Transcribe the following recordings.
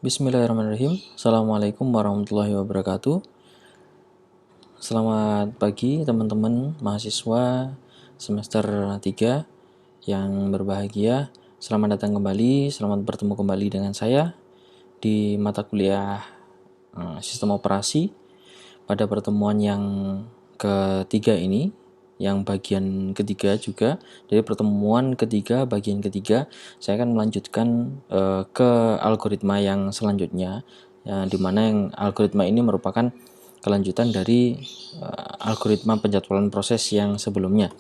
Bismillahirrahmanirrahim. Assalamualaikum warahmatullahi wabarakatuh. Selamat pagi teman-teman mahasiswa semester 3 yang berbahagia. Selamat datang kembali, selamat bertemu kembali dengan saya di mata kuliah sistem operasi pada pertemuan yang ketiga ini, yang bagian ketiga juga. Dari pertemuan ketiga, bagian ketiga, saya akan melanjutkan ke algoritma yang selanjutnya, di mana yang algoritma ini merupakan kelanjutan dari algoritma penjadwalan proses yang sebelumnya.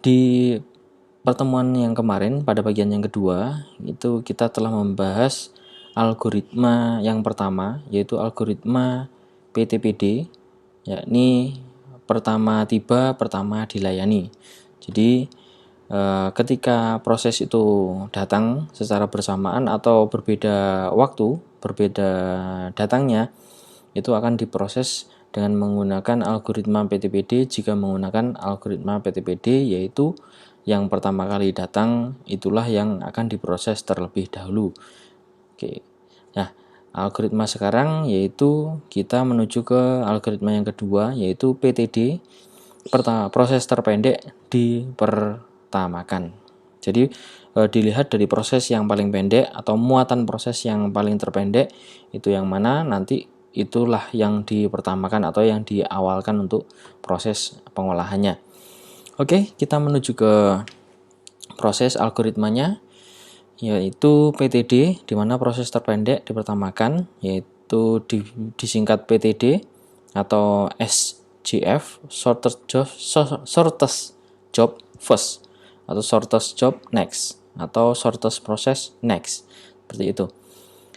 Di pertemuan yang kemarin, pada bagian yang kedua, itu kita telah membahas algoritma yang pertama, yaitu algoritma PTPD, yakni pertama tiba, pertama dilayani. Jadi ketika proses itu datang secara bersamaan atau berbeda waktu, berbeda datangnya, itu akan diproses dengan menggunakan algoritma PTPD. Jika menggunakan algoritma PTPD, yaitu yang pertama kali datang itulah yang akan diproses terlebih dahulu. Oke. Nah, algoritma sekarang yaitu kita menuju ke algoritma yang kedua, yaitu PTD, proses terpendek dipertamakan. Jadi dilihat dari proses yang paling pendek atau muatan proses yang paling terpendek itu yang mana, nanti itulah yang dipertamakan atau yang diawalkan untuk proses pengolahannya. Oke, kita menuju ke proses algoritmanya, yaitu PTD, di mana proses terpendek dipertamakan, yaitu disingkat PTD atau SJF, shortest job first, atau shortest job next, atau shortest process next, seperti itu.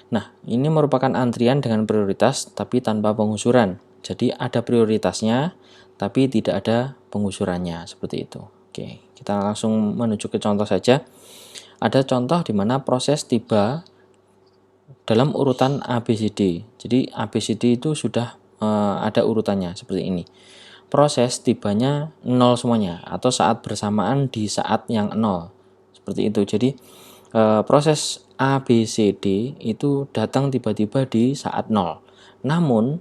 Nah, ini merupakan antrian dengan prioritas tapi tanpa pengusuran. Jadi ada prioritasnya tapi tidak ada pengusurannya, seperti itu. Oke, kita langsung menuju ke contoh saja. Ada contoh di mana proses tiba dalam urutan ABCD. Jadi ABCD itu sudah ada urutannya seperti ini. Proses tibanya 0 semuanya atau saat bersamaan di saat yang 0. Seperti itu. Jadi proses ABCD itu datang tiba-tiba di saat 0. Namun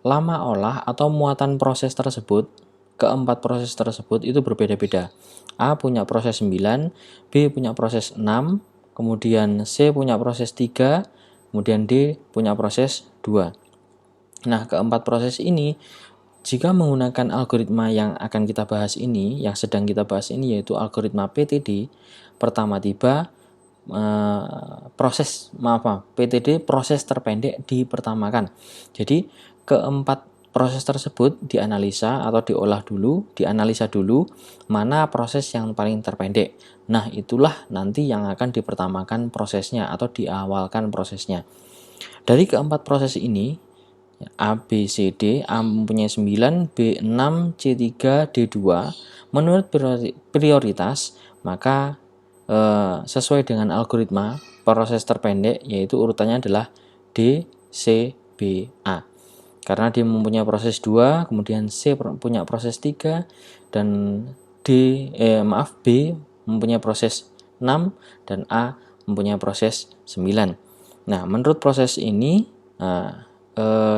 lama olah atau muatan proses tersebut, keempat proses tersebut itu berbeda-beda. A punya proses 9, B punya proses 6, kemudian C punya proses 3, kemudian D punya proses 2. Nah, keempat proses ini jika menggunakan algoritma yang akan kita bahas ini, yang sedang kita bahas ini, yaitu algoritma PTD, pertama tiba PTD proses terpendek dipertamakan. Jadi keempat proses tersebut dianalisa atau dianalisa dulu mana proses yang paling terpendek. Nah, itulah nanti yang akan dipertamakan prosesnya atau diawalkan prosesnya. Dari keempat proses ini, A, B, C, D, A mempunyai 9, B 6, C 3, D 2. Menurut prioritas, maka sesuai dengan algoritma proses terpendek, yaitu urutannya adalah D, C, B, A. Karena dia mempunyai proses 2, kemudian C punya proses 3, dan B mempunyai proses 6, dan A mempunyai proses 9. Nah, menurut proses ini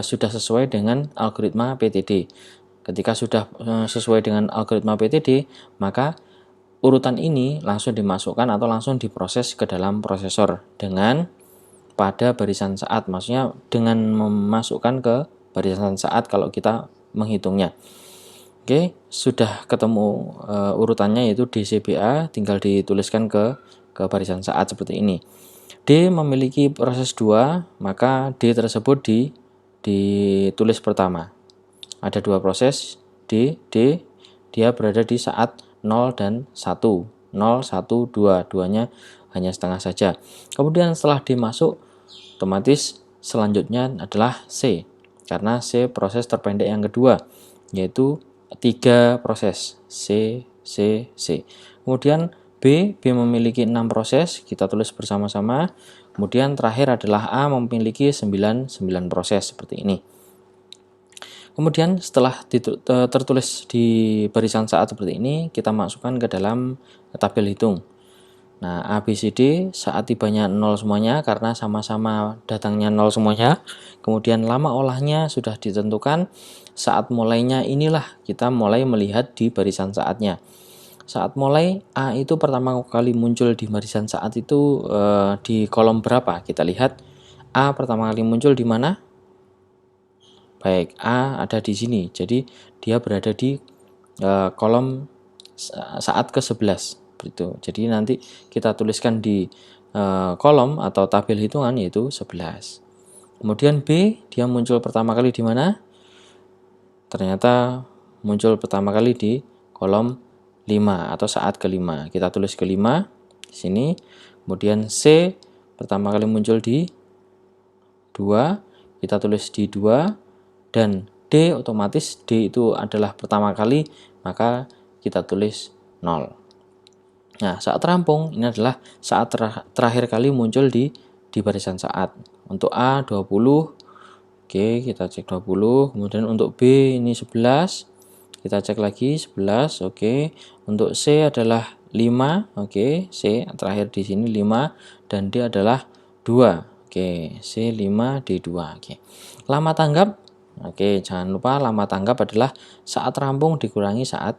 sudah sesuai dengan algoritma PTD. Ketika sudah sesuai dengan algoritma PTD, maka urutan ini langsung dimasukkan atau langsung diproses ke dalam prosesor dengan pada barisan saat, maksudnya dengan memasukkan ke barisan saat kalau kita menghitungnya. Oke, sudah ketemu urutannya, yaitu DCBA, tinggal dituliskan ke barisan saat seperti ini. D memiliki proses 2, maka D tersebut ditulis pertama. Ada 2 proses D, dia berada di saat 0 dan 1. 0, 1, 2. Duanya hanya setengah saja. Kemudian setelah D masuk, otomatis selanjutnya adalah C. Karena C proses terpendek yang kedua, yaitu 3 proses. C. Kemudian B memiliki 6 proses, kita tulis bersama-sama. Kemudian terakhir adalah A memiliki 9 proses seperti ini. Kemudian setelah tertulis di barisan saat seperti ini, kita masukkan ke dalam tabel hitung. Nah, A, B, C, D saat tibanya 0 semuanya karena sama-sama datangnya 0 semuanya. Kemudian lama olahnya sudah ditentukan. Saat mulainya inilah kita mulai melihat di barisan saatnya. Saat mulai A itu pertama kali muncul di barisan saat itu di kolom berapa? Kita lihat A pertama kali muncul di mana? Baik, A ada di sini. Jadi dia berada di kolom saat ke-11 gitu. Jadi nanti kita tuliskan di kolom atau tabel hitungan yaitu 11. Kemudian B dia muncul pertama kali di mana? Ternyata muncul pertama kali di kolom 5 atau saat ke-5. Kita tulis ke-5 di sini. Kemudian C pertama kali muncul di 2, kita tulis di 2, dan D otomatis D itu adalah pertama kali, maka kita tulis 0. Nah, saat rampung ini adalah saat terakhir kali muncul di barisan saat. Untuk A 20. Oke, kita cek 20. Kemudian untuk B ini 11. Kita cek lagi 11. Oke. Untuk C adalah 5. Oke, C terakhir di sini 5 dan D adalah 2. Oke, C 5, D 2. Oke. Lama tanggap. Oke, jangan lupa lama tanggap adalah saat rampung dikurangi saat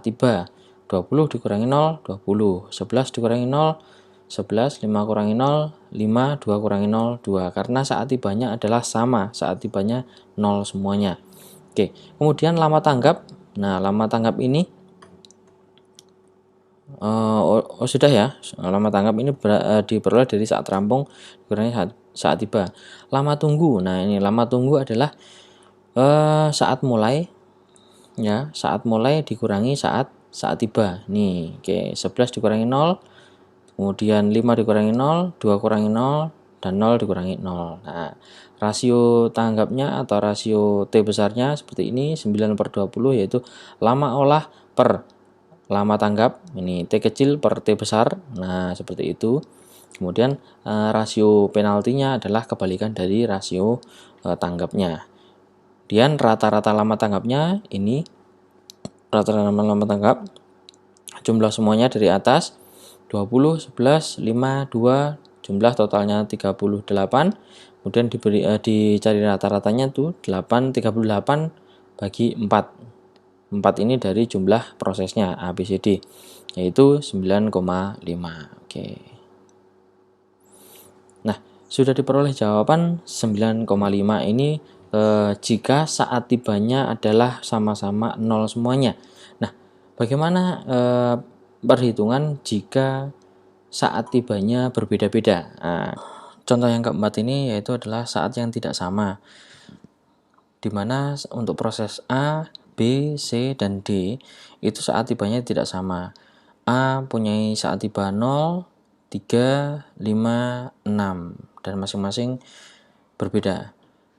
tiba. 20 dikurangi 0, 20. 11 dikurangi 0, 11. 5 kurangi 0, 5. 2 kurangi 0, 2. Karena saat tibanya adalah sama, saat tibanya 0 semuanya. Oke, kemudian lama tanggap. Nah, lama tanggap ini sudah ya. Lama tanggap ini diperoleh dari saat rampung dikurangi saat tiba. Lama tunggu. Nah, ini lama tunggu adalah saat mulai ya, saat mulai dikurangi saat tiba. Nih, oke, 11 dikurangi 0, kemudian 5 dikurangi 0, 2 kurangi 0, dan 0 dikurangi 0. Nah, rasio tanggapnya atau rasio T besarnya seperti ini, 9/20, yaitu lama olah per lama tanggap. Ini T kecil per T besar. Nah, seperti itu. Kemudian rasio penaltinya adalah kebalikan dari rasio tanggapnya. Kemudian rata-rata lama tanggapnya ini rata-rata lama tanggap jumlah semuanya dari atas 20, 11, 5, 2, jumlah totalnya 38. Kemudian dicari rata-ratanya tuh 8, 38 bagi 4. 4 ini dari jumlah prosesnya A, B, C, D, yaitu 9,5. Oke. Nah, sudah diperoleh jawaban 9,5 ini jika saat tibanya adalah sama-sama 0 semuanya. Nah, bagaimana perhitungan jika saat tibanya berbeda-beda? Nah, contoh yang keempat ini yaitu adalah saat yang tidak sama, di mana untuk proses A, B, C, dan D itu saat tibanya tidak sama. A punya saat tiba 0, 3, 5, 6 dan masing-masing berbeda.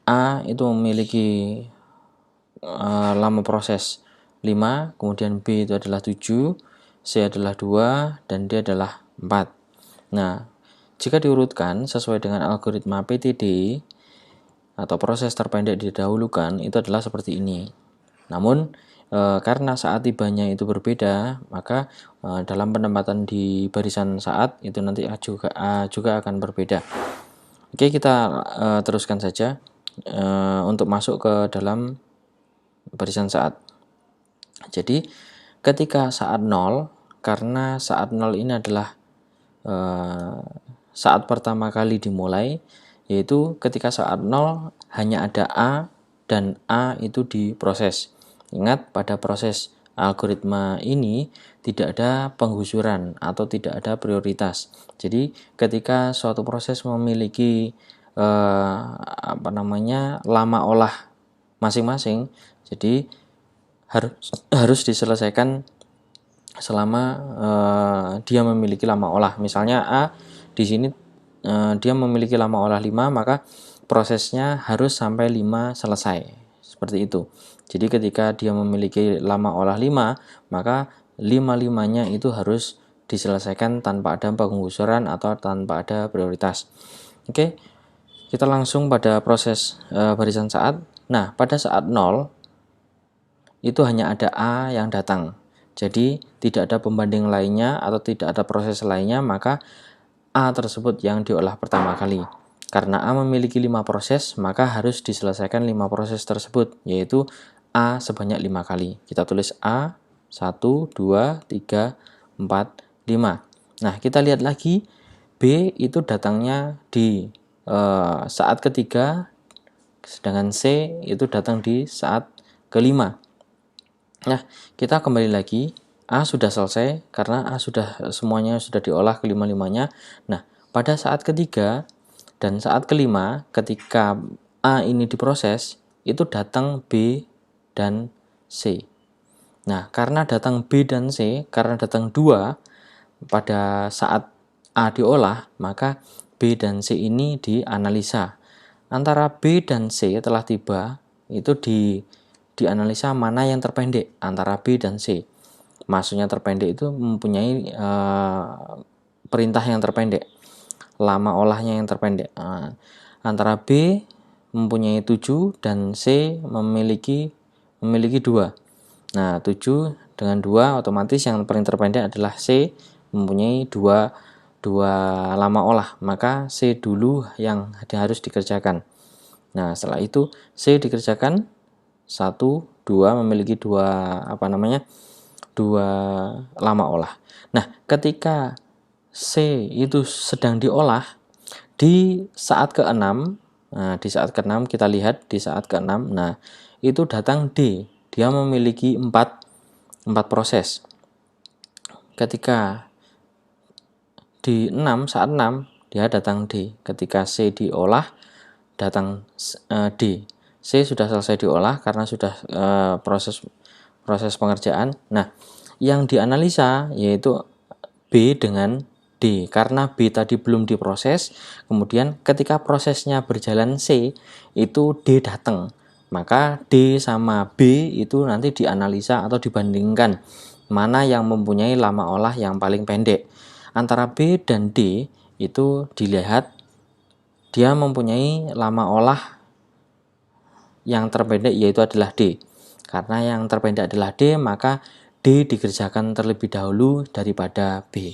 A itu memiliki lama proses 5, kemudian B itu adalah 7, C adalah 2, dan D adalah 4. Nah, jika diurutkan sesuai dengan algoritma PTD atau proses terpendek didahulukan, itu adalah seperti ini. Namun karena saat tibanya itu berbeda, maka dalam penempatan di barisan saat itu nanti juga akan berbeda. Oke, kita teruskan saja untuk masuk ke dalam barisan saat. Jadi ketika saat 0, karena saat 0 ini adalah saat pertama kali dimulai, yaitu ketika saat 0 hanya ada A dan A itu diproses. Ingat, pada proses algoritma ini tidak ada penggusuran atau tidak ada prioritas. Jadi ketika suatu proses memiliki lama olah masing-masing, jadi harus diselesaikan selama dia memiliki lama olah. Misalnya A di sini dia memiliki lama olah 5, maka prosesnya harus sampai 5 selesai. Seperti itu. Jadi ketika dia memiliki lama olah 5, maka 5-5-nya itu harus diselesaikan tanpa ada penggusuran atau tanpa ada prioritas. Oke. Kita langsung pada proses barisan saat. Nah, pada saat 0 itu hanya ada A yang datang. Jadi tidak ada pembanding lainnya atau tidak ada proses lainnya, maka A tersebut yang diolah pertama kali. Karena A memiliki 5 proses, maka harus diselesaikan 5 proses tersebut, yaitu A sebanyak 5 kali. Kita tulis A 1, 2, 3, 4, 5. Nah, kita lihat lagi B itu datangnya di saat ketiga, sedangkan C itu datang di saat kelima. Nah, kita kembali lagi. A sudah selesai karena A sudah semuanya sudah diolah kelima-limanya. Nah, pada saat ketiga dan saat kelima ketika A ini diproses, itu datang B dan C. Nah, karena datang B dan C, karena datang 2 pada saat A diolah, maka B dan C ini dianalisa. Antara B dan C telah tiba, itu dianalisa mana yang terpendek antara B dan C. Maksudnya terpendek itu mempunyai perintah yang terpendek, lama olahnya yang terpendek. Antara B mempunyai 7 dan C memiliki 2. Nah, 7 dengan 2 otomatis yang paling terpendek adalah C, mempunyai 2 lama olah, maka C dulu yang harus dikerjakan. Nah, setelah itu C dikerjakan 1, 2 memiliki 2 lama olah. Nah, ketika C itu sedang diolah di saat ke-6, di saat ke-6 kita lihat di saat ke-6, nah itu datang D. Dia memiliki 4 proses. Ketika di 6 saat 6 dia datang D. Ketika C diolah datang D. C sudah selesai diolah karena sudah proses pengerjaan. Nah, yang dianalisa yaitu B dengan D. Karena B tadi belum diproses, kemudian ketika prosesnya berjalan C, itu D datang. Maka D sama B itu nanti dianalisa atau dibandingkan mana yang mempunyai lama olah yang paling pendek. Antara B dan D itu dilihat dia mempunyai lama olah yang terpendek yaitu adalah D. Karena yang terpendek adalah D, maka D dikerjakan terlebih dahulu daripada B.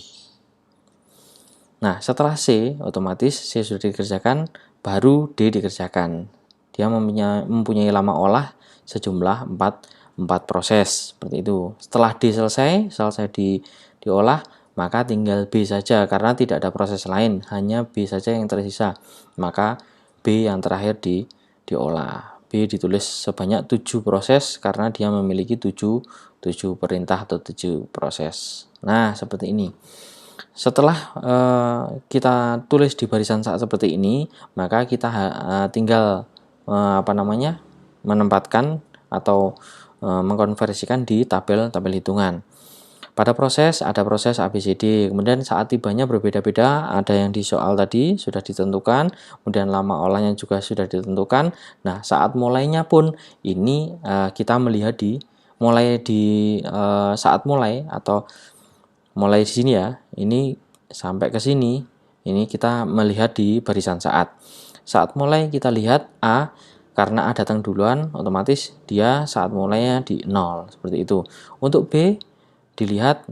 Nah, setelah C, otomatis C sudah dikerjakan, baru D dikerjakan. Dia mempunyai lama olah sejumlah 4 proses, seperti itu. Setelah D selesai diolah, maka tinggal B saja karena tidak ada proses lain, hanya B saja yang tersisa. Maka B yang terakhir diolah. B ditulis sebanyak 7 proses karena dia memiliki 7 perintah atau 7 proses. Nah, seperti ini. Setelah kita tulis di barisan saat seperti ini, maka kita tinggal menempatkan atau mengkonversikan di tabel hitungan. Pada proses ada proses ABCD, kemudian saat tibanya berbeda-beda, ada yang di soal tadi sudah ditentukan, kemudian lama olahnya juga sudah ditentukan. Nah, saat mulainya pun ini kita melihat saat mulai atau mulai di sini ya, ini sampai ke sini, ini kita melihat di barisan saat. Saat mulai kita lihat A, karena A datang duluan, otomatis dia saat mulainya di 0, seperti itu. Untuk B, dilihat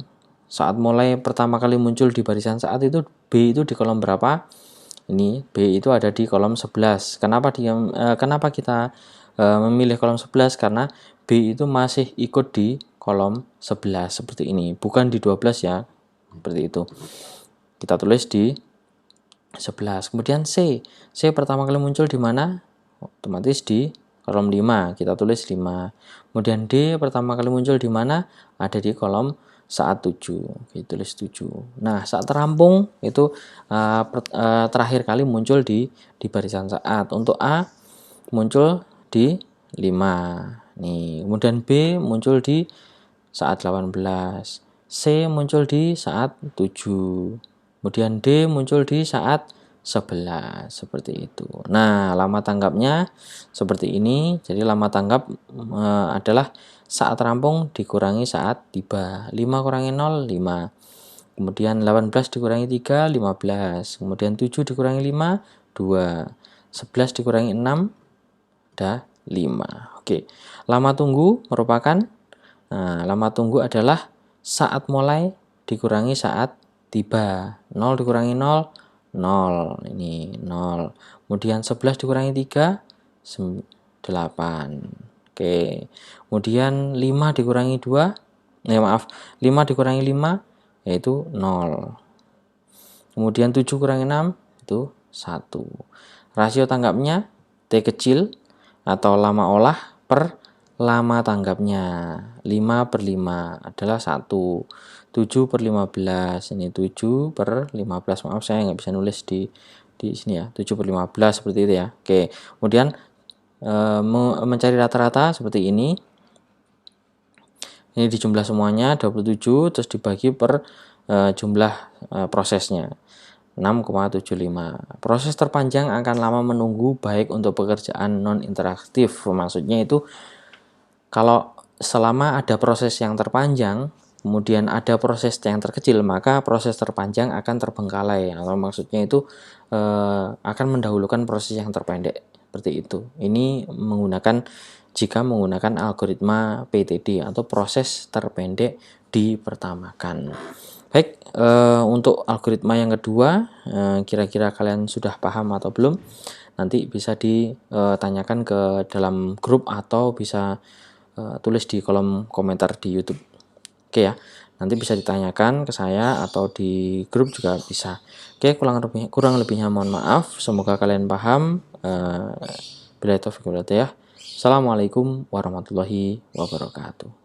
saat mulai pertama kali muncul di barisan saat itu, B itu di kolom berapa? Ini B itu ada di kolom 11. Kenapa kita memilih kolom 11? Karena B itu masih ikut di kolom 11 seperti ini, bukan di 12 ya, seperti itu. Kita tulis di 11. Kemudian C pertama kali muncul di mana? Otomatis di kolom 5, kita tulis 5. Kemudian D pertama kali muncul di mana? Ada di kolom saat 7, kita tulis 7. Nah, saat terampung itu terakhir kali muncul di barisan saat. Untuk A muncul di 5. Nih, kemudian B muncul di saat 18. C muncul di saat 7. Kemudian D muncul di saat 11, seperti itu. Nah, lama tanggapnya seperti ini. Jadi lama tanggap adalah saat rampung dikurangi saat tiba. 5 kurangi 0, 5. Kemudian 18 dikurangi 3, 15. Kemudian 7 dikurangi 5, 2. 11 dikurangi 6, ada 5. Oke. Lama tunggu adalah saat mulai dikurangi saat tiba. 0 dikurangi 0, 0. Ini 0. Kemudian 11 dikurangi 3, 8. Oke. Kemudian 5 dikurangi 2, 5 dikurangi 5 yaitu 0. Kemudian 7 kurangi 6 itu 1. Rasio tanggapnya T kecil atau lama olah per lama tanggapnya. 5/5 adalah 1. 7/15. Ini 7/15. Maaf saya nggak bisa nulis di sini ya. 7/15 seperti itu ya. Oke. Kemudian mencari rata-rata seperti ini. Ini dijumlah semuanya 27 terus dibagi per jumlah prosesnya. 6,75. Proses terpanjang akan lama menunggu baik untuk pekerjaan non-interaktif. Maksudnya itu kalau selama ada proses yang terpanjang, kemudian ada proses yang terkecil, maka proses terpanjang akan terbengkalai. Atau maksudnya itu akan mendahulukan proses yang terpendek. Seperti itu. Ini jika menggunakan algoritma PTD atau proses terpendek dipertamakan. Baik, untuk algoritma yang kedua, kira-kira kalian sudah paham atau belum? Nanti bisa ditanyakan ke dalam grup atau bisa tulis di kolom komentar di YouTube. Oke ya, nanti bisa ditanyakan ke saya atau di grup juga bisa. Oke, kurang lebihnya mohon maaf. Semoga kalian paham. Billahi taufiq wal hidayah. Assalamualaikum warahmatullahi wabarakatuh.